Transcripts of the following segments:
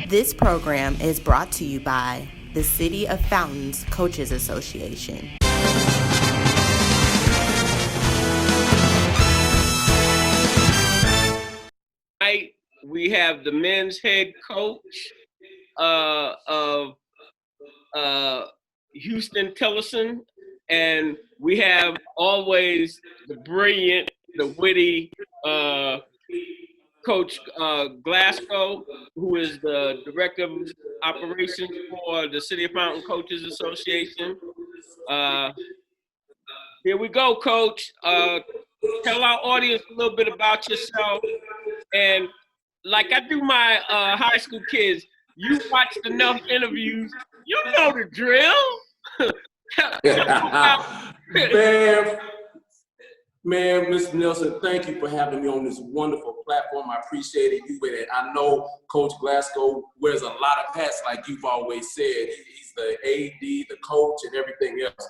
This program is brought to you by the City of Fountains Coaches Association. Tonight, we have the men's head coach of Huston Tillotson, and we have always the brilliant, the witty Coach Glasgow, who is the Director of Operations for the City of Fountain Coaches Association. Here we go, Coach. Tell our audience a little bit about yourself. And like I do my high school kids, you watched enough interviews, you know the drill. Man, Mr. Nelson, thank you for having me on this wonderful platform. I appreciate it. I know Coach Glasgow wears a lot of hats, like you've always said. He's the AD, the coach, and everything else.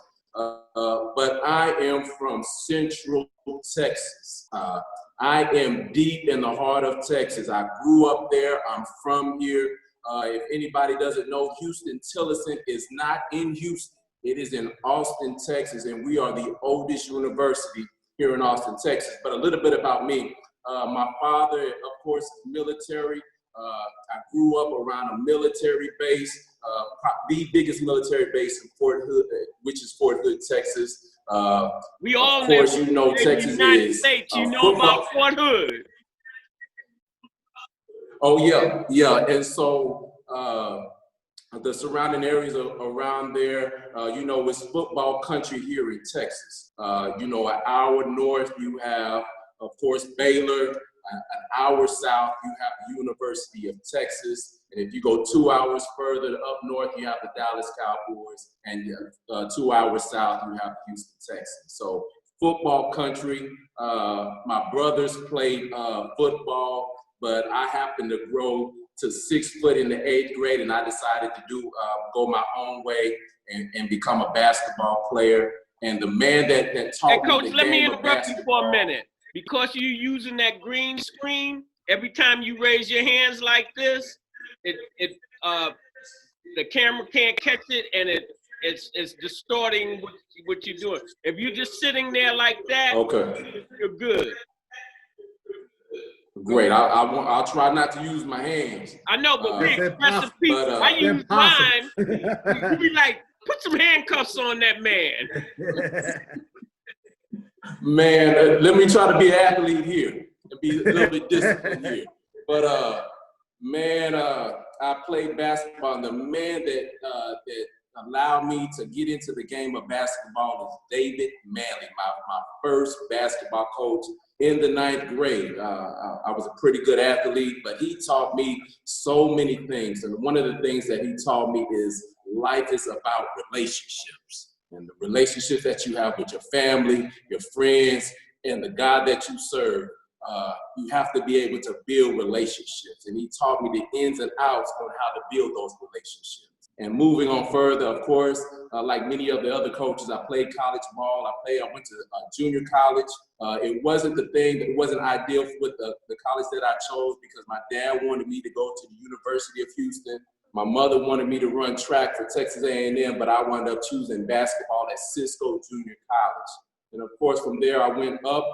But I am from Central Texas. I am deep in the heart of Texas. I grew up there. I'm from here. If anybody doesn't know, Huston Tillotson is not in Houston. It is in Austin, Texas, and we are the oldest university here in Austin, Texas. But a little bit about me. My father, of course, is military. I grew up around a military base, the biggest military base in Fort Hood, which is Fort Hood, Texas. We all, of course, you know Texas is. States, you know about Fort Hood. Oh yeah. And so the surrounding areas around there, it's football country here in Texas. An hour north, you have, of course, Baylor. An hour south, you have the University of Texas. And if you go 2 hours further up north, you have the Dallas Cowboys. And 2 hours south, you have Houston, Texas. So football country. My brothers played football, but I happened to grow to 6 foot in the 8th grade, and I decided to go my own way and become a basketball player. And the man that taught me Coach, let me interrupt you for a minute. Because you're using that green screen, every time you raise your hands like this, the camera can't catch it, and it's distorting what you're doing. If you're just sitting there like that, okay, you're good. Great. I'll try not to use my hands. I know, but we expressive people. I use mine. You be like, put some handcuffs on that man. Man, let me try to be an athlete here and be a little bit disciplined here. But I played basketball, and the man that allowed me to get into the game of basketball is David Manley, my first basketball coach in the 9th grade. I was a pretty good athlete, but he taught me so many things. And one of the things that he taught me is life is about relationships. And the relationships that you have with your family, your friends, and the God that you serve, you have to be able to build relationships. And he taught me the ins and outs on how to build those relationships. And moving on further, of course, like many of the other coaches, I played college ball. I went to junior college. It wasn't ideal with the college that I chose because my dad wanted me to go to the University of Houston. My mother wanted me to run track for Texas A&M, but I wound up choosing basketball at Cisco Junior College. And of course, from there, I went up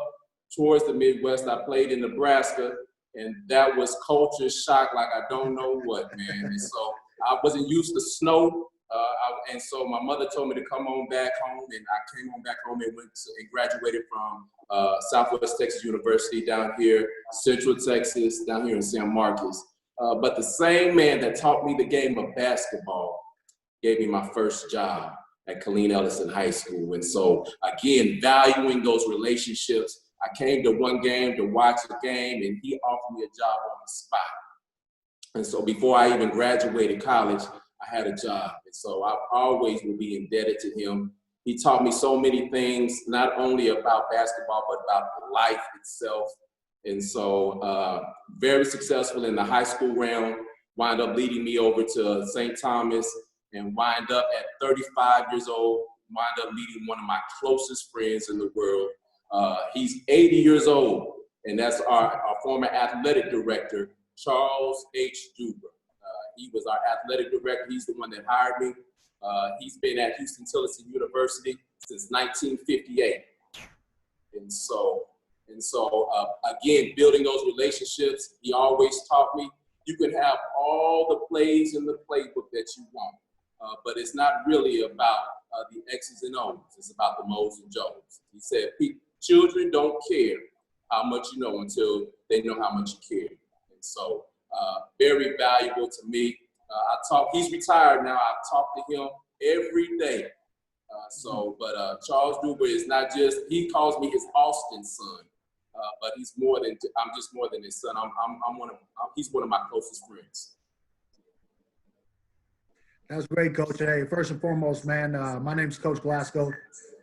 towards the Midwest. I played in Nebraska, and that was culture shock like I don't know what, man. And so I wasn't used to snow, and so my mother told me to come on back home, and I came on back home and graduated from Southwest Texas University down here, Central Texas, down here in San Marcos. But the same man that taught me the game of basketball gave me my first job at Killeen Ellison High School. And so, again, valuing those relationships, I came to one game to watch a game, and he offered me a job on the spot. And so before I even graduated college, I had a job. And so I always will be indebted to him. He taught me so many things, not only about basketball, but about life itself. And so very successful in the high school realm, wound up leading me over to St. Thomas, and wind up at 35 years old, wind up meeting one of my closest friends in the world. He's 80 years old, and that's our former athletic director, Charles H. Duber. He was our athletic director. He's the one that hired me. He's been at Huston Tillotson University since 1958. And so again, building those relationships, he always taught me you can have all the plays in the playbook that you want, but it's not really about the X's and O's. It's about the Mo's and Jo's. He said, children don't care how much you know until they know how much you care. And so very valuable to me. He's retired now. I talk to him every day. But Charles Duber is not just, he calls me his Austin son, but I'm just more than his son. He's one of my closest friends. That's great, Coach. Hey, first and foremost, man, my name's Coach Glasgow.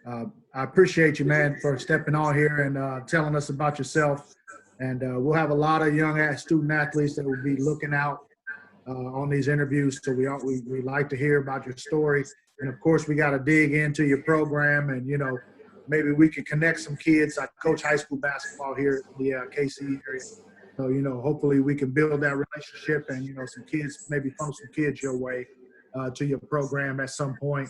I appreciate you, man, for stepping on here and telling us about yourself. And we'll have a lot of young student athletes that will be looking out on these interviews. So we like to hear about your story. And of course, we got to dig into your program, and maybe we can connect some kids. I coach high school basketball here in the KC area. So hopefully we can build that relationship, and some kids, maybe funnel some kids your way to your program at some point,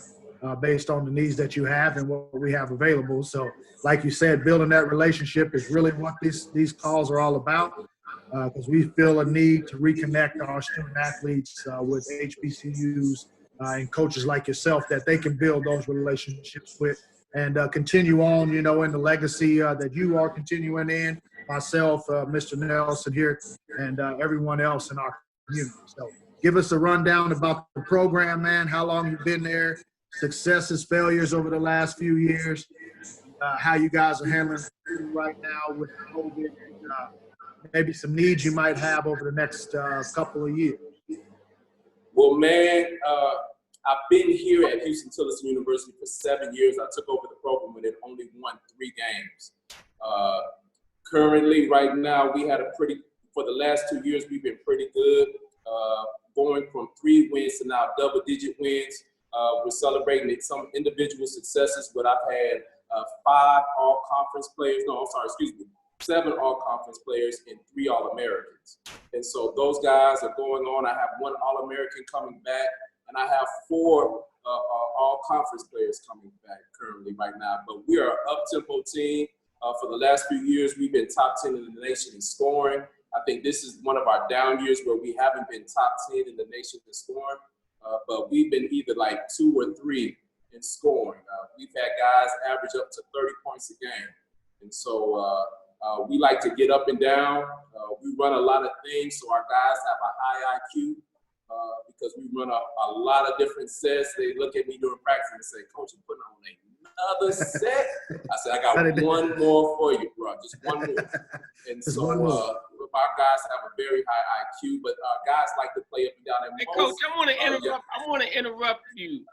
based on the needs that you have and what we have available. So, like you said, building that relationship is really what these calls are all about, because we feel a need to reconnect our student athletes with HBCUs. And coaches like yourself that they can build those relationships with and continue on, in the legacy that you are continuing in, myself, Mr. Nelson here, and everyone else in our community. So give us a rundown about the program, man, how long you've been there, successes, failures over the last few years, how you guys are handling right now with COVID, and maybe some needs you might have over the next couple of years. Well, man, I've been here at Huston Tillotson University for 7 years. I took over the program when it only won 3 games. Currently, right now, for the last 2 years, we've been pretty good, going from 3 wins to now double-digit wins. We're celebrating some individual successes, but I've had 7 all-conference players and 3 All-Americans. And so those guys are going on. I have 1 All-American coming back, and I have 4 all-conference players coming back currently right now. But we are an up-tempo team. For the last few years, we've been top 10 in the nation in scoring. I think this is one of our down years where we haven't been top 10 in the nation in scoring, but we've been either like 2 or 3 in scoring. We've had guys average up to 30 points a game. And so we like to get up and down. We run a lot of things, so our guys have a high IQ because we run a lot of different sets. They look at me during practice and say, "Coach, you're putting on another set?" I said, "I got one more for you, bro. Just one more." And so our guys have a very high IQ, but guys like to play up and down. And hey, Coach, I want to interrupt you.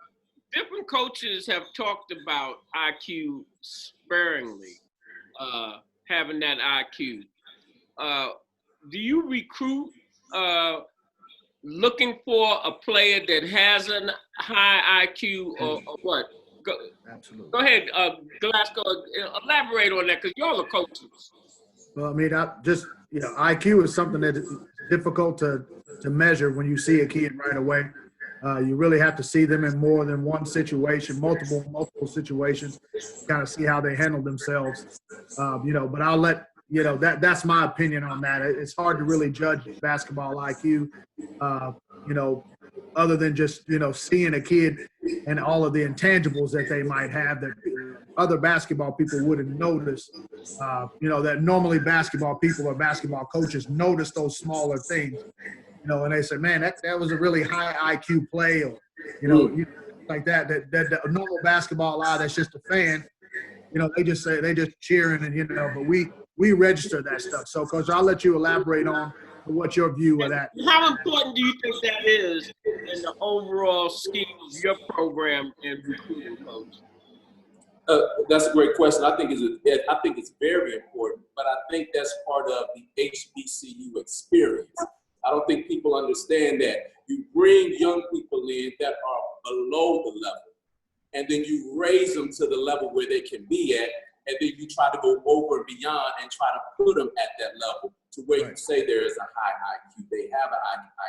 Different coaches have talked about IQ sparingly, having that IQ. Do you recruit looking for a player that has a high IQ or what? Absolutely. Go ahead, Glasgow, elaborate on that because y'all are coaches. Well, I mean, IQ is something that is difficult to measure when you see a kid right away. You really have to see them in more than one situation, multiple situations, kind of see how they handle themselves. But I'll let, that's my opinion on that. It's hard to really judge basketball IQ, other than just, seeing a kid and all of the intangibles that they might have that other basketball people wouldn't notice. That normally basketball people or basketball coaches notice those smaller things. And they say, man, that was a really high IQ play, or, like that the normal basketball eye that's just a fan, they just cheering and, but we register that stuff. So, Coach, I'll let you elaborate on what's your view of that. How important do you think that is in the overall scheme of your program and recruiting, Coach? That's a great question. I think it's very important, but I think that's part of the HBCU experience. I don't think people understand that you bring young people in that are below the level, and then you raise them to the level where they can be at, and then you try to go over and beyond and try to put them at that level to where you say there is a high IQ. They have an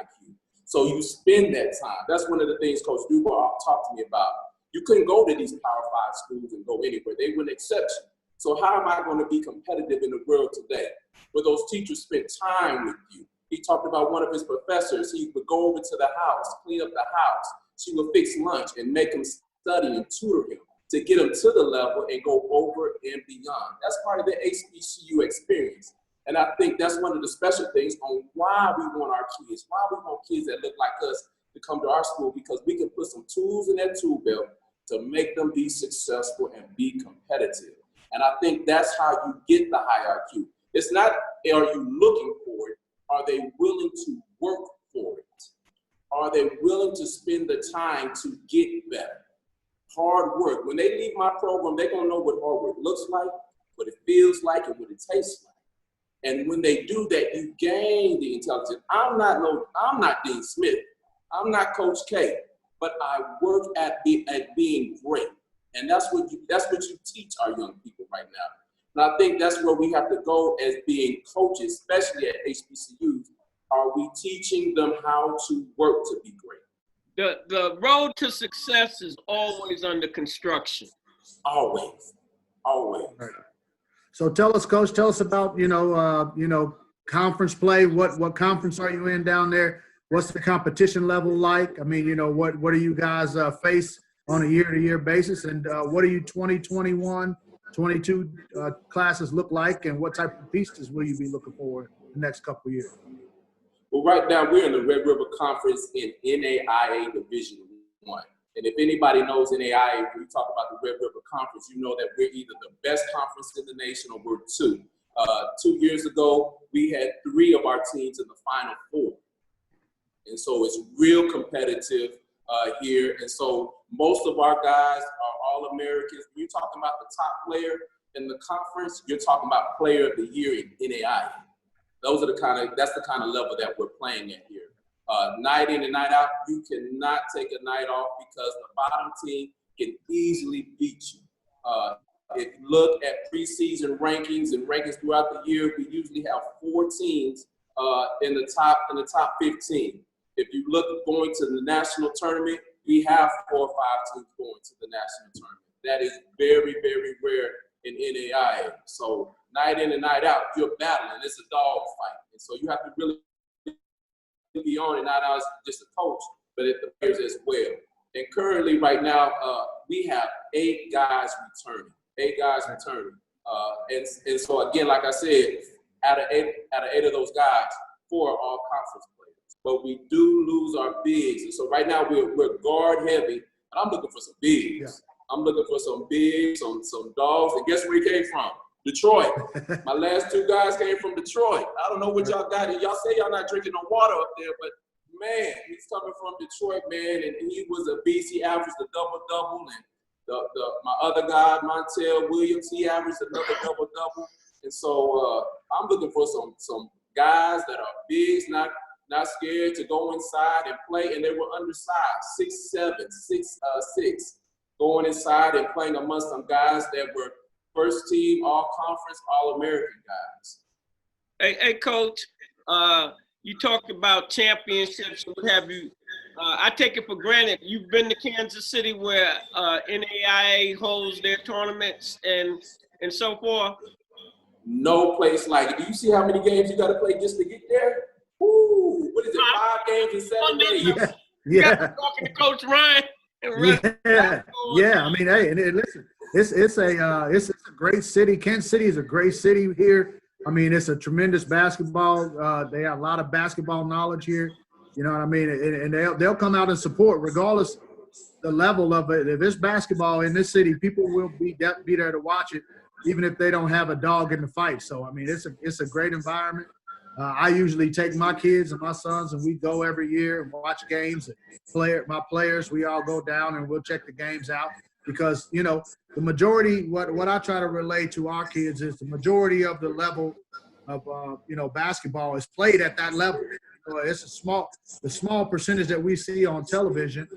IQ. So you spend that time. That's one of the things Coach Dubois talked to me about. You couldn't go to these Power 5 schools and go anywhere. They wouldn't accept you. So how am I going to be competitive in the world today where those teachers spend time with you? He talked about one of his professors. He would go over to the house, clean up the house. She would fix lunch and make him study and tutor him to get him to the level and go over and beyond. That's part of the HBCU experience. And I think that's one of the special things on why we want our kids, why we want kids that look like us to come to our school, because we can put some tools in that tool belt to make them be successful and be competitive. And I think that's how you get the high IQ. It's not, are you looking for it? Are they willing to work for it? Are they willing to spend the time to get better? Hard work. When they leave my program, they're going to know what hard work looks like, what it feels like, and what it tastes like. And when they do that, you gain the intelligence. I'm not Dean Smith. I'm not Coach K, but I work at being great. And that's what you teach our young people right now. And I think that's where we have to go as being coaches, especially at HBCUs. Are we teaching them how to work to be great? The road to success is always under construction. Always. Right. So tell us, Coach, about, conference play. What conference are you in down there? What's the competition level like? I mean, what do you guys face on a year-to-year basis? And what do you 2021, 22 classes look like? And what type of pieces will you be looking for the next couple of years? Well, right now we're in the Red River Conference in NAIA Division I. And if anybody knows NAIA, when we talk about the Red River Conference, you know that we're either the best conference in the nation or we're two. 2 years ago, we had 3 of our teams in the Final Four. And so it's real competitive here. And so most of our guys are All-Americans. When you're talking about the top player in the conference, you're talking about Player of the Year in NAIA. That's the kind of level that we're playing at here. Night in and night out, you cannot take a night off because the bottom team can easily beat you. If you look at preseason rankings and rankings throughout the year, we usually have 4 teams in the top 15. If you look going to the national tournament, we have 4 or 5 teams going to the national tournament. That is very, very rare in NAIA. So night in and night out, you're battling. It's a dog fight. And so you have to really be on it, not as just a coach, but at the players as well. And currently right now, we have 8 guys returning. And so again, like I said, out of eight of those guys, 4 are all conference players. But we do lose our bigs. And so right now we're guard heavy, and I'm looking for some bigs. Yeah. I'm looking for some bigs, some dogs. And guess where he came from? Detroit. My last 2 guys came from Detroit. I don't know what y'all got. Y'all say y'all not drinking no water up there, but man, he's coming from Detroit, man, and he was a beast. He averaged a double-double, and my other guy, Montel Williams, he averaged another double-double. And so I'm looking for some guys that are bigs, not scared to go inside and play, and they were undersized, 6'7", 6'6", going inside and playing amongst some guys that were first team, all-conference, all-American guys. Hey, Coach, you talked about championships and what have you. I take it for granted you've been to Kansas City where NAIA holds their tournaments and so forth. No place like it. Do you see how many games you got to play just to get there? Ooh, what is it, 5 games in 7 days? Yeah. Talking to Coach Ryan. Yeah. I mean, hey, and listen, it's a great city. Kansas City is a great city here. I mean, it's a tremendous basketball. They have a lot of basketball knowledge here. You know what I mean? And they'll come out and support regardless the level of it. If it's basketball in this city, people will be there to watch it, even if they don't have a dog in the fight. So, I mean, it's a great environment. I usually take my kids and my sons, and we go every year and watch games. And my players, we all go down and we'll check the games out because, the majority, what I try to relay to our kids is the majority of the level of, basketball is played at that level. It's the small percentage that we see on television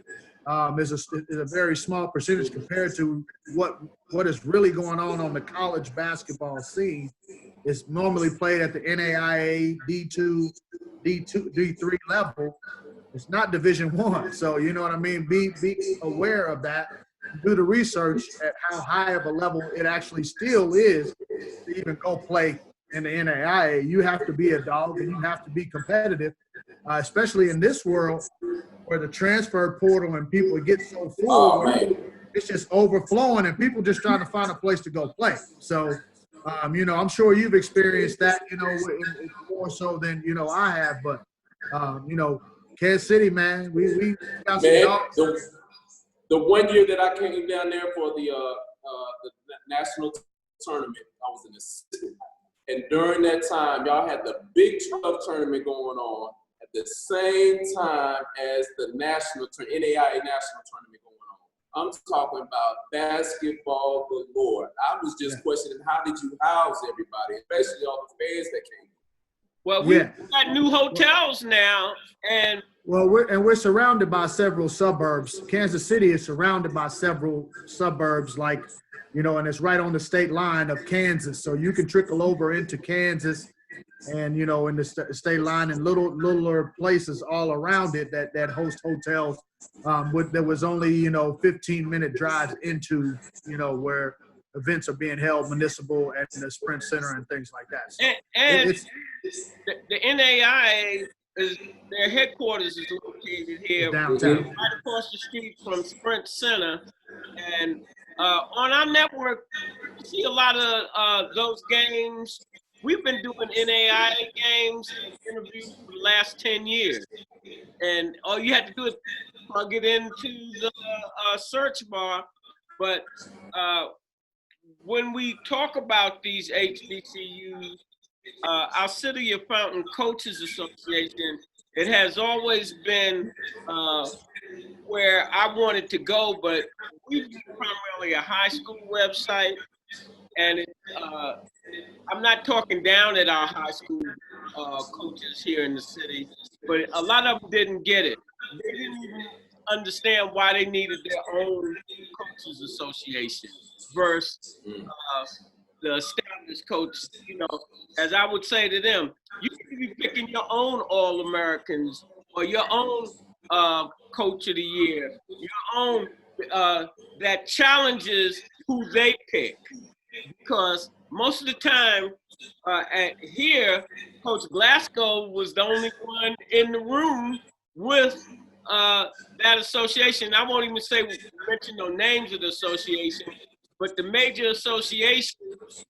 is a very small percentage compared to what is really going on the college basketball scene. It's normally played at the NAIA D2, D3 level, It's not Division I. So you know what I mean? Be aware of that. Do the research at how high of a level it actually still is to even go play in the NAIA. You have to be a dog and you have to be competitive, especially in this world where the transfer portal and people get so full. It's just overflowing and people just trying to find a place to go play. So, you know, I'm sure you've experienced that, you know, more so than, you know, I have. But, you know, Kansas City, man, we got some dogs. The 1 year that I came down there for the national tournament, I was an assistant. And during that time, y'all had the Big 12 tournament going on at the same time as the NAIA national tournament going on. I'm talking about basketball galore. I was just questioning, how did you house everybody, especially all the fans that came? Well, we've got new hotels now, and we're surrounded by several suburbs. Kansas City is surrounded by several suburbs, like, you know, and it's right on the state line of Kansas. So you can trickle over into Kansas and, you know, in the state line and littler places all around it that host hotels. There was only, you know, 15-minute drives into, you know, where events are being held, municipal and the Sprint Center and things like that. So the NAIA their headquarters is located here downtown, right across the street from Sprint Center. And on our network, you see a lot of those games. We've been doing NAIA games and interviews for the last 10 years. And all you have to do is plug it into the search bar. But when we talk about these HBCUs, our City of Fountain Coaches Association, it has always been where I wanted to go, but we're primarily a high school website, and I'm not talking down at our high school coaches here in the city, but a lot of them didn't get it. They didn't even understand why they needed their own coaches association versus the established coaches. You know, as I would say to them, you can be picking your own All-Americans or your own Coach of the Year, your own that challenges who they pick. Because most of the time here, Coach Glasgow was the only one in the room with that association. I won't even mention no names of the association, but the major association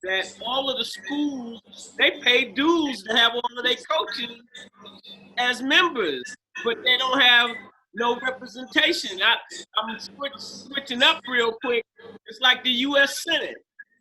that all of the schools, they pay dues to have all of their coaches as members, but they don't have no representation. I'm switching up real quick. It's like the U.S. Senate.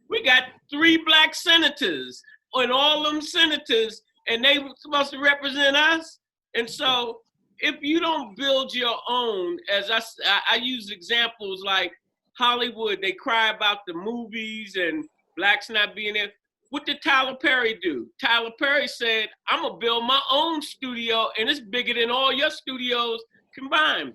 We got 3 black senators, and all them senators, and they were supposed to represent us. And so if you don't build your own, as I use examples like Hollywood, they cry about the movies and blacks not being there. What did Tyler Perry do? Tyler Perry said, I'm gonna build my own studio and it's bigger than all your studios combined.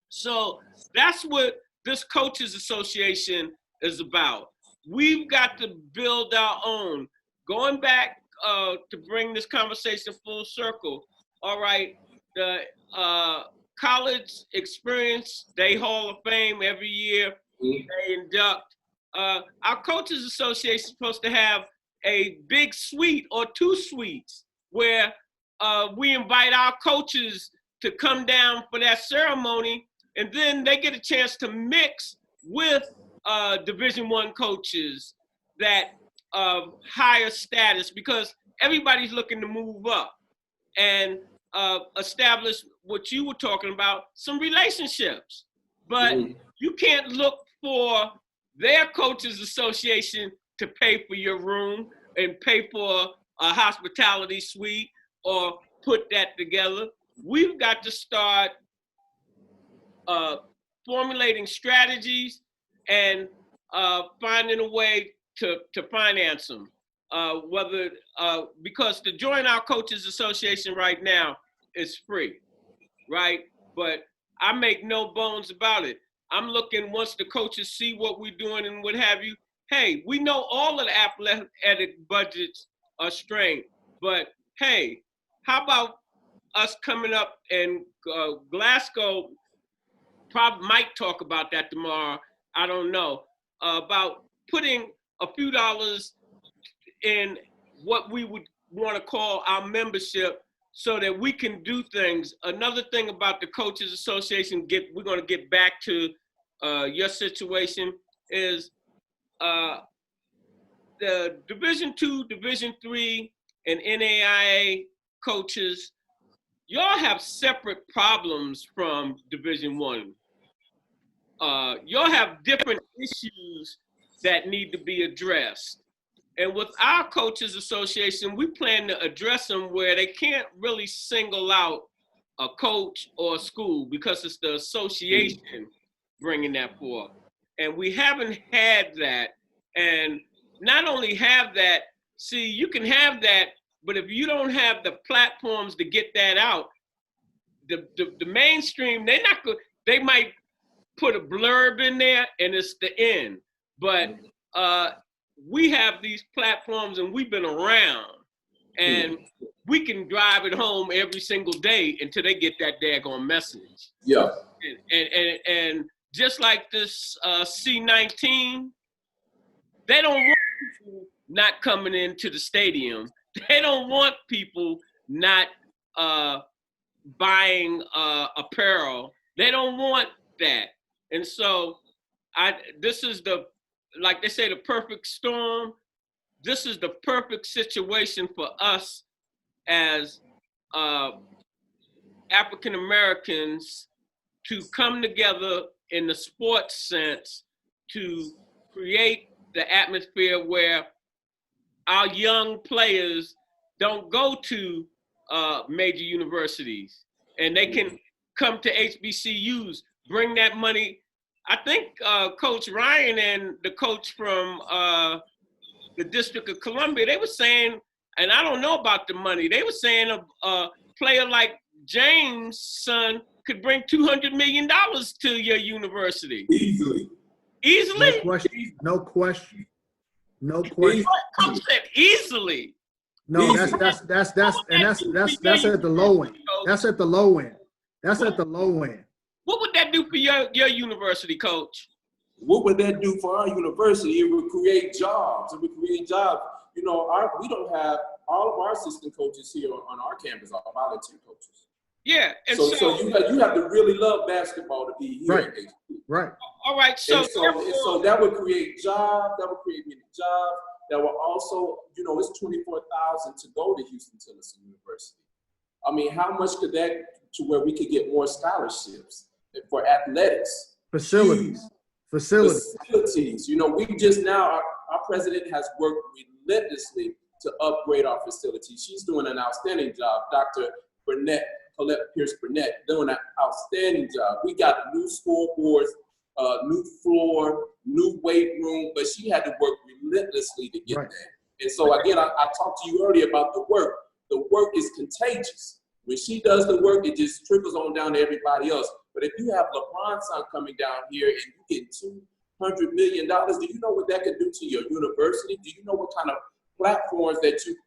So that's what this Coaches Association is about. We've got to build our own. Going back to bring this conversation full circle, all right, the College Experience Day Hall of Fame every year, they induct. Our Coaches Association is supposed to have a big suite or 2 suites where we invite our coaches to come down for that ceremony, and then they get a chance to mix with Division I coaches that higher status, because everybody's looking to move up and establish what you were talking about, some relationships. But you can't look for their Coaches Association to pay for your room and pay for a hospitality suite or put that together. We've got to start formulating strategies and finding a way to finance them. Because to join our Coaches Association right now is free, right? But I make no bones about it. I'm looking, once the coaches see what we're doing and what have you, hey, we know all of the athletic budgets are strained, but hey, how about us coming up, and Glasgow probably might talk about that tomorrow. I don't know, about putting a few dollars in what we would want to call our membership so that we can do things. Another thing about the Coaches Association, we're going to get back to your situation, is the Division II, Division III, and NAIA coaches, y'all have separate problems from Division I. Y'all have different issues that need to be addressed. And with our Coaches Association, we plan to address them where they can't really single out a coach or a school because it's the association bringing that forth. And we haven't had that. And not only have that, see, you can have that, but if you don't have the platforms to get that out, the mainstream, they're not good. They might put a blurb in there and it's the end. But we have these platforms and we've been around, and we can drive it home every single day until they get that daggone message. Yeah. And just like this C-19, they don't want people not coming into the stadium. They don't want people not buying apparel. They don't want that. And so this is like they say, the perfect storm. This is the perfect situation for us as African Americans to come together in the sports sense to create the atmosphere where our young players don't go to major universities and they can come to HBCUs, bring that money. I think Coach Ryan and the coach from the District of Columbia, they were saying, and I don't know about the money, they were saying a player like James' son could bring $200 million to your university. Easily. Easily? No question. Coach said easily. No, that's at the low end. That's at the low end. What would that do for your university, Coach? What would that do for our university? It would create jobs. You know, we don't have all of our assistant coaches here on our campus are volunteer coaches. Yeah, and so you have to really love basketball to be here. Right. Right. All right. So that would create jobs. That would create many jobs. That will also, you know, it's $24,000 to go to Huston Tillotson University. I mean, how much could that to where we could get more scholarships for athletics? Facilities. You know, we just now, our president has worked relentlessly to upgrade our facilities. She's doing an outstanding job. Dr. Colette Pierce-Burnett doing an outstanding job. We got new scoreboards, new floor, new weight room, but she had to work relentlessly to get there. And so again, I talked to you earlier about the work. The work is contagious. When she does the work, it just trickles on down to everybody else. But if you have LeBron's son coming down here and you get $200 million, do you know what that could do to your university? Do you know what kind of platforms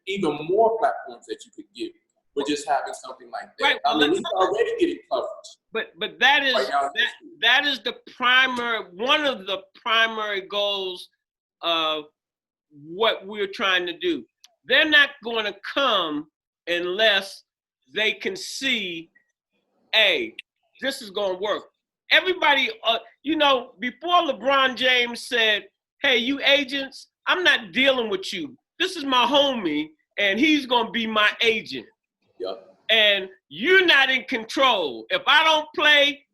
even more platforms that you could give for just having something like that? Right. I mean, he's already getting coverage. But that is right now, that is one of the primary goals of what we're trying to do. They're not going to come unless they can see, hey, this is going to work. Everybody, you know, before LeBron James said, hey, you agents, I'm not dealing with you. This is my homie, and he's going to be my agent. Yep. And you're not in control. If I don't play,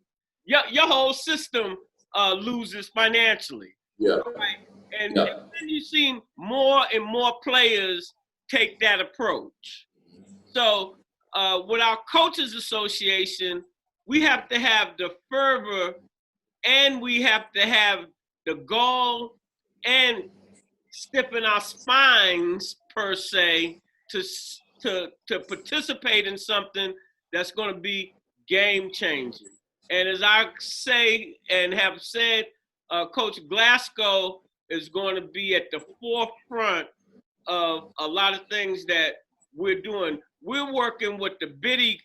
your whole system loses financially. Yeah. Right? And then you've seen more and more players take that approach. So with our Coaches Association, we have to have the fervor and we have to have the gall and stiffen our spines, per se, to participate in something that's going to be game-changing. And as I say and have said, Coach Glasgow is going to be at the forefront of a lot of things that we're doing. We're working with the Biddy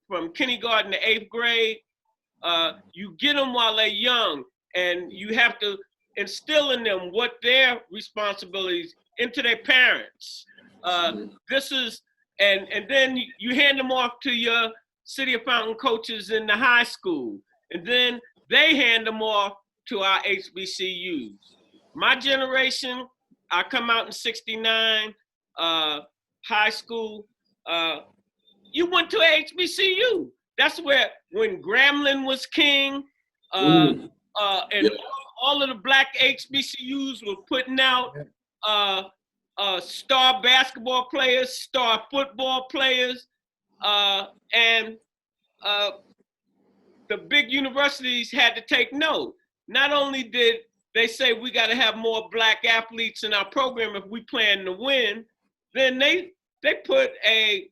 from kindergarten to 8th grade. You get them while they're young, and you have to instill in them what their responsibilities into their parents. This is, and then you hand them off to your City of Fountain coaches in the high school, and then they hand them off to our HBCUs. My generation, I come out in '69, high school. You went to a HBCU. That's where, when Grambling was king, and all of the black HBCUs were putting out star basketball players, star football players, and the big universities had to take note. Not only did they say we got to have more black athletes in our program if we plan to win, then they put a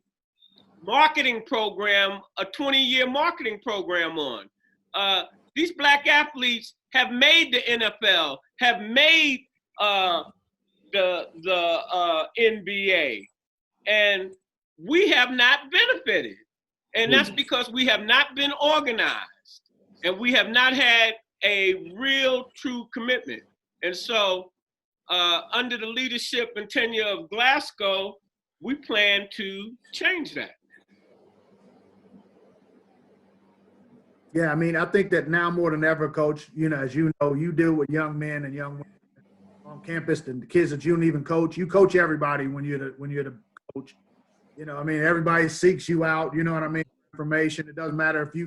marketing program, a 20-year marketing program on. These black athletes have made the NFL, have made the NBA, and we have not benefited. And that's because we have not been organized, and we have not had a real, true commitment. And so under the leadership and tenure of Glasgow, we plan to change that. Yeah, I mean, I think that now more than ever, Coach, you know, as you know, you deal with young men and young women on campus, and the kids that you don't even coach. You coach everybody when you're the coach. You know, I mean, everybody seeks you out. You know what I mean? Information. It doesn't matter if you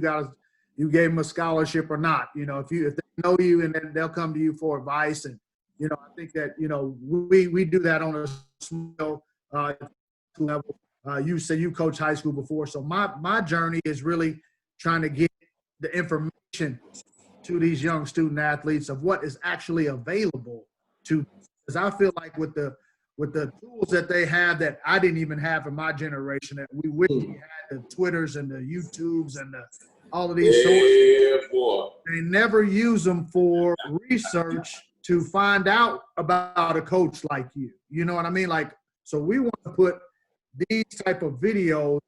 gave them a scholarship or not. You know, if they know you, and then they'll come to you for advice. And you know, I think that we do that on a small level. You said you coached high school before, so my journey is really trying to get the information to these young student athletes of what is actually available to, because I feel like with the tools that they have that I didn't even have in my generation, that we wish we had, the Twitters and the YouTubes and all of these sources. Boy. They never use them for research to find out about a coach like you. You know what I mean? Like, so we want to put these type of videos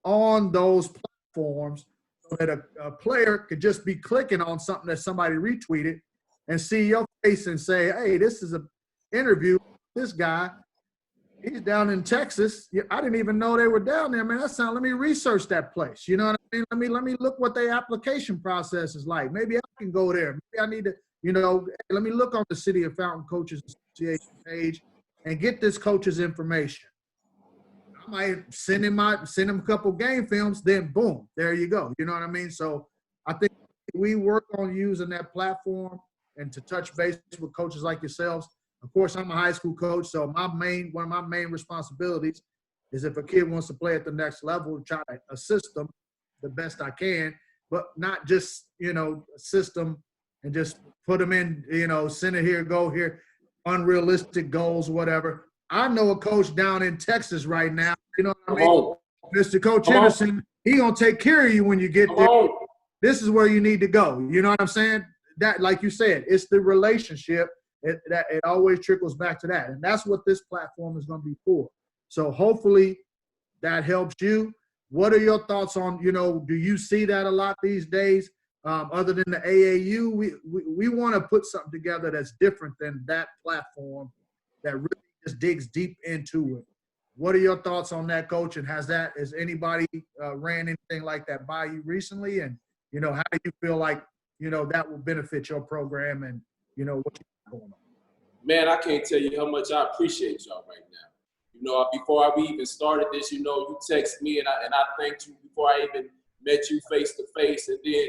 on those platforms so that a player could just be clicking on something that somebody retweeted and see your face and say, hey, this is an interview with this guy. He's down in Texas. I didn't even know they were down there, man. Let me research that place. You know what I mean? Let me look what their application process is like. Maybe I can go there. Maybe I need to, let me look on the City of Fountain Coaches Association page and get this coach's information. I might send him a couple game films, then boom, there you go. You know what I mean? So I think we work on using that platform and to touch base with coaches like yourselves. Of course, I'm a high school coach, so one of my main responsibilities is if a kid wants to play at the next level, try to assist them the best I can, but not just, assist them and just put them in, send it here, go here, unrealistic goals, whatever. I know a coach down in Texas right now, you know what I mean? Mr. Coach Henderson, he gonna take care of you when you get there. This is where you need to go. You know what I'm saying? That, like you said, it's the relationship. It always trickles back to that. And that's what this platform is going to be for. So hopefully that helps you. What are your thoughts on, do you see that a lot these days? Other than the AAU, we want to put something together that's different than that platform that really just digs deep into it. What are your thoughts on that, Coach? And has anybody ran anything like that by you recently? And, how do you feel like, that will benefit your program and, what you going on? Man, I can't tell you how much I appreciate y'all right now. Before we even started this, you text me and I thanked you before I even met you face to face, and then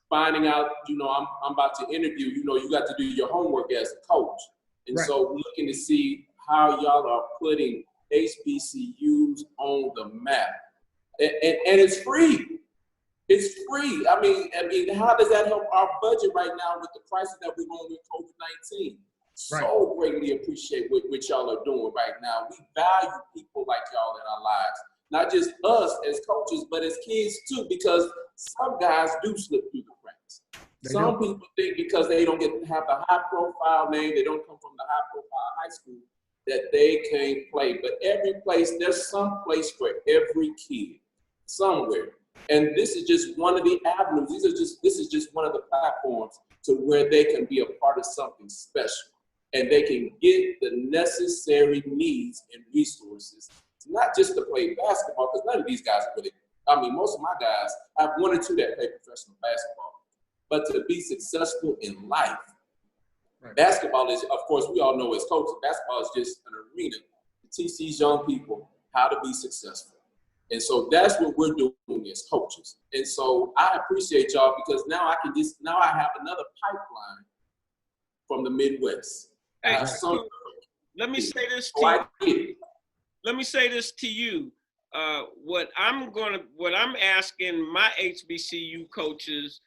finding out, I'm about to interview. You got to do your homework as a coach, and right. So looking to see how y'all are putting HBCUs on the map, and it's free. It's free. I mean, how does that help our budget right now with the crisis that we're going with COVID-19? So greatly appreciate what y'all are doing right now. We value people like y'all in our lives, not just us as coaches, but as kids too, because some guys do slip through the cracks. Some people think because they don't get to have the high-profile name, they don't come from the high-profile high school, that they can't play. But every place, there's some place for every kid. somewhere. And this is just one of the avenues. This is just one of the platforms to where they can be a part of something special. And they can get the necessary needs and resources, not just to play basketball, because none of these guys are really, I mean, most of my guys, I have one or two that play professional basketball, but to be successful in life. Right. Basketball is, of course, we all know as coaches, basketball is just an arena to teach these young people how to be successful. And so that's what we're doing as coaches. And so I appreciate y'all, because now I have another pipeline from the Midwest. Hey, let me say this to you. Let me say this to you. What I'm asking my HBCU coaches,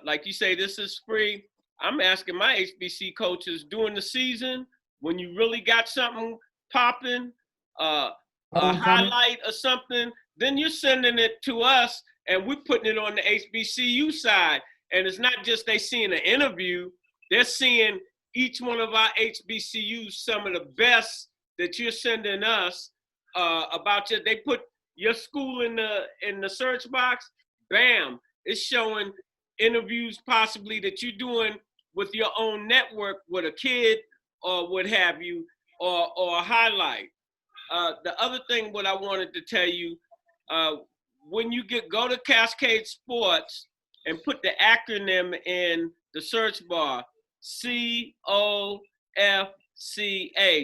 like you say, this is free. I'm asking my HBC coaches during the season, when you really got something popping, a highlight or something, then you're sending it to us and we're putting it on the HBCU side. And it's not just they seeing an interview, they're seeing each one of our HBCUs, some of the best that you're sending us about you. They put your school in the search box, bam, it's showing interviews possibly that you're doing with your own network with a kid or what have you, or a highlight. The other thing what I wanted to tell you, when you go to Cascade Sports and put the acronym in the search bar, COFCA,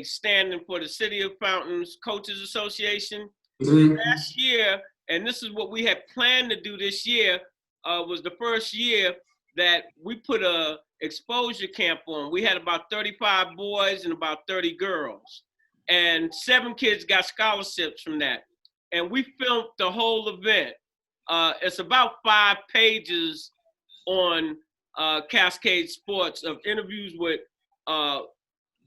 standing for the City of Fountains Coaches Association. Mm-hmm. Last year, and this is what we had planned to do this year, was the first year that we put a exposure camp on. We had about 35 boys and about 30 girls, and 7 kids got scholarships from that. And we filmed the whole event. It's about 5 pages on Cascade Sports of interviews with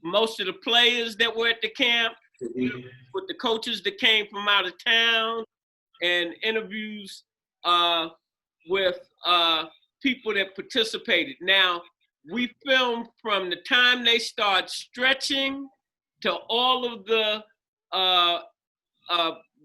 most of the players that were at the camp, with the coaches that came from out of town, and interviews with people that participated. Now, we filmed from the time they start stretching to all of the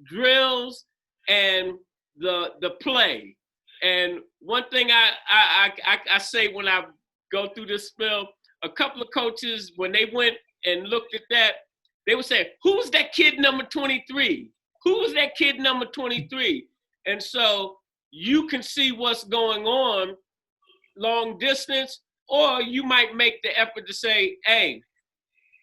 drills and the play. And one thing I say when I go through this film, a couple of coaches, when they went and looked at that, they would say, who's that kid number 23? Who's that kid number 23? And so you can see what's going on long distance, or you might make the effort to say, hey,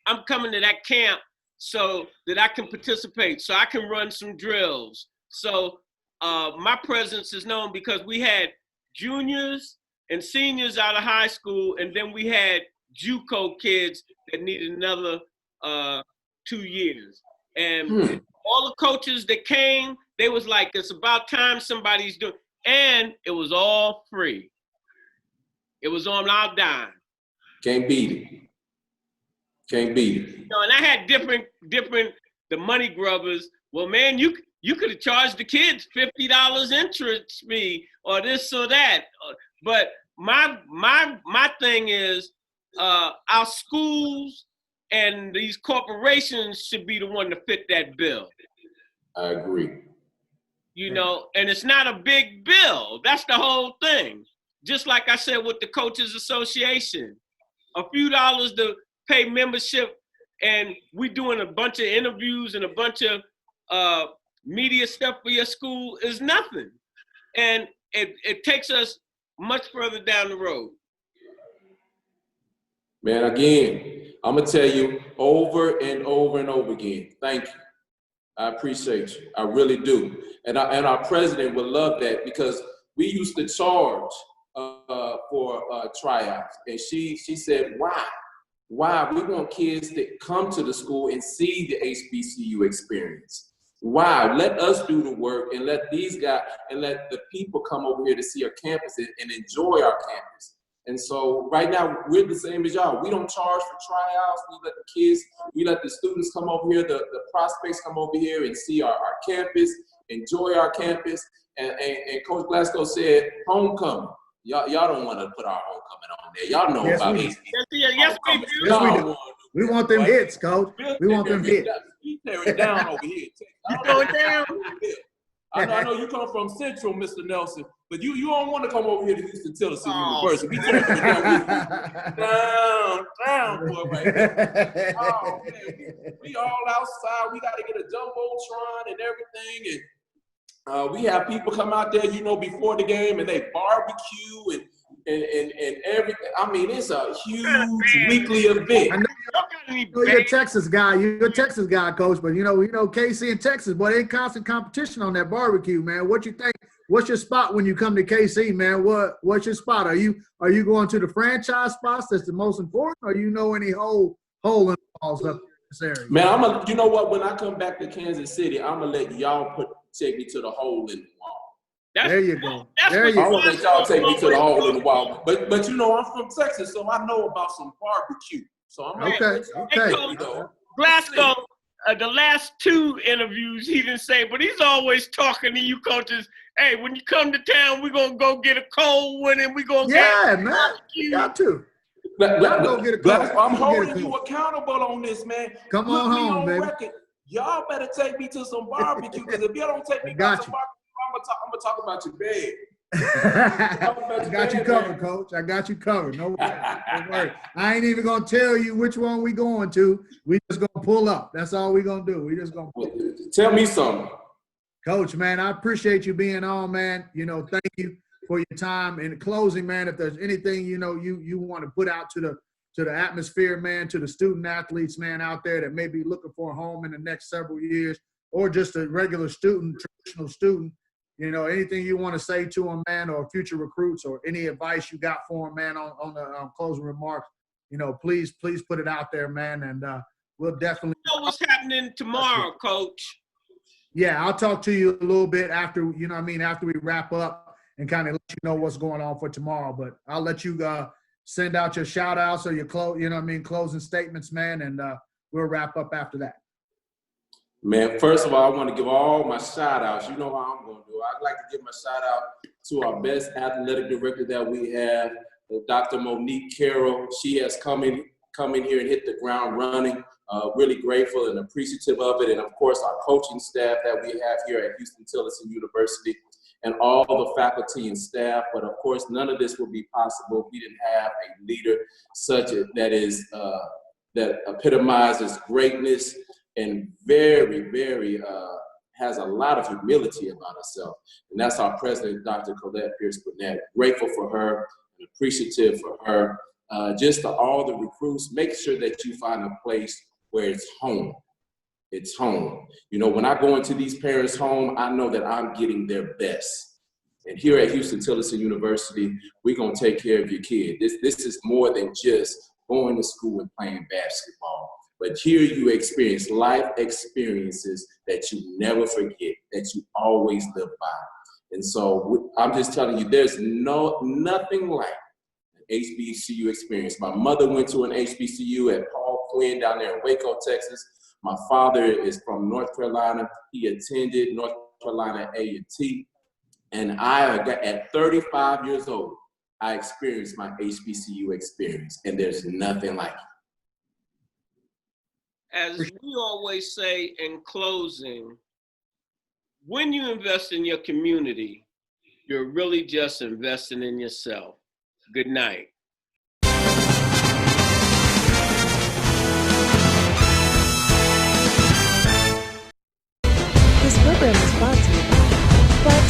I'm coming to that camp so that I can participate, so I can run some drills. So my presence is known because we had juniors and seniors out of high school, and then we had JUCO kids that needed another 2 years. And all the coaches that came, they was like, it's about time somebody's doing, and it was all free. It was on our dime. Can't beat it. Can't beat it. You know, and I had different, the money grubbers. Well, man, you could have charged the kids $50 entrance fee or this or that. But my thing is, our schools and these corporations should be the one to fit that bill. I agree. You know, and it's not a big bill. That's the whole thing. Just like I said with the Coaches Association, a few dollars to pay membership, and we doing a bunch of interviews and a bunch of media stuff for your school is nothing. And it takes us much further down the road. Man, again, I'm going to tell you over and over and over again, thank you. I appreciate you. I really do. And our president would love that, because we used to charge for tryouts. And she said, why? Why? We want kids that come to the school and see the HBCU experience. Why? Let us do the work and let these guys and let the people come over here to see our campus and enjoy our campus. And so right now, we're the same as y'all. We don't charge for tryouts. We let the students come over here, the prospects come over here and see our campus, enjoy our campus. And Coach Glasgow said, homecoming. Y'all don't want to put our homecoming on there. Y'all know about it. Yes, we do. We want them hits, Coach. We want them hits. We tear it down over here. You throw it down? I know you come from Central, Mr. Nelson, but you don't want to come over here to Huston Tillotson University. We taking it down, boy, right there. Oh, man, we all outside. We got to get a jumbotron and everything, and we have people come out there, before the game, and they barbecue and everything. I mean, it's a huge weekly event. I know you're a Texas guy. You're a Texas guy, Coach. But KC and Texas, boy, they in constant competition on that barbecue, man. What you think? What's your spot when you come to KC, man? What's your spot? Are you going to the franchise spots? That's the most important, or any hole in the walls up in this area? Man, you know what? When I come back to Kansas City, I'm gonna let y'all take me to the hole in the wall. There you go. I'm gonna let y'all take me to the hole in the wall. But I'm from Texas, so I know about some barbecue. So I'm okay. Hey, Glasgow, the last 2 interviews he didn't say, but he's always talking to you coaches. Hey, when you come to town, we're gonna go get a cold one, and we're gonna get man. You got to. I'm holding you accountable on this, man. Come on home, baby. Record. Y'all better take me to some barbecue, because if you don't take me to some barbecue, I'm gonna talk about your bed. I got you covered, Coach. I got you covered. No worry. I ain't even gonna tell you which one we going to. We just gonna pull up. That's all we gonna do. We just gonna pull up. Tell me something. Coach, man, I appreciate you being on, man. Thank you for your time. In closing, man, if there's anything you want to put out to the atmosphere, man, to the student athletes, man, out there that may be looking for a home in the next several years, or just a regular student, traditional student, anything you want to say to them, man, or future recruits, or any advice you got for them, man, on the closing remarks, please put it out there, man, and we'll definitely know what's happening tomorrow, Coach. Yeah, I'll talk to you a little bit after, after we wrap up, and kind of let you know what's going on for tomorrow. But I'll let you send out your shout outs or your closing statements, man, and we'll wrap up after that. Man, first of all, I want to give all my shout outs. You know how I'm going to do. I'd like to give my shout out to our best athletic director that we have, Dr. Monique Carroll. She has come in here and hit the ground running. Really grateful and appreciative of it. And of course, our coaching staff that we have here at Huston Tillotson University, and all the faculty and staff. But of course, none of this would be possible if we didn't have a leader that epitomizes greatness and very, very has a lot of humility about herself. And that's our president, Dr. Colette Pierce-Burnett. Grateful for her and appreciative for her. Just to all the recruits, make sure that you find a place where it's home. It's home. When I go into these parents' home, I know that I'm getting their best. And here at Huston Tillotson University, we're going to take care of your kid. This is more than just going to school and playing basketball. But here you experience life experiences that you never forget, that you always live by. And so I'm just telling you, there's nothing like an HBCU experience. My mother went to an HBCU at Paul Quinn down there in Waco, Texas. My father is from North Carolina. He attended North Carolina A&T. And at 35 years old, I experienced my HBCU experience, and there's nothing like it. As we always say in closing, when you invest in your community, you're really just investing in yourself. Good night. This program is brought to you by Clark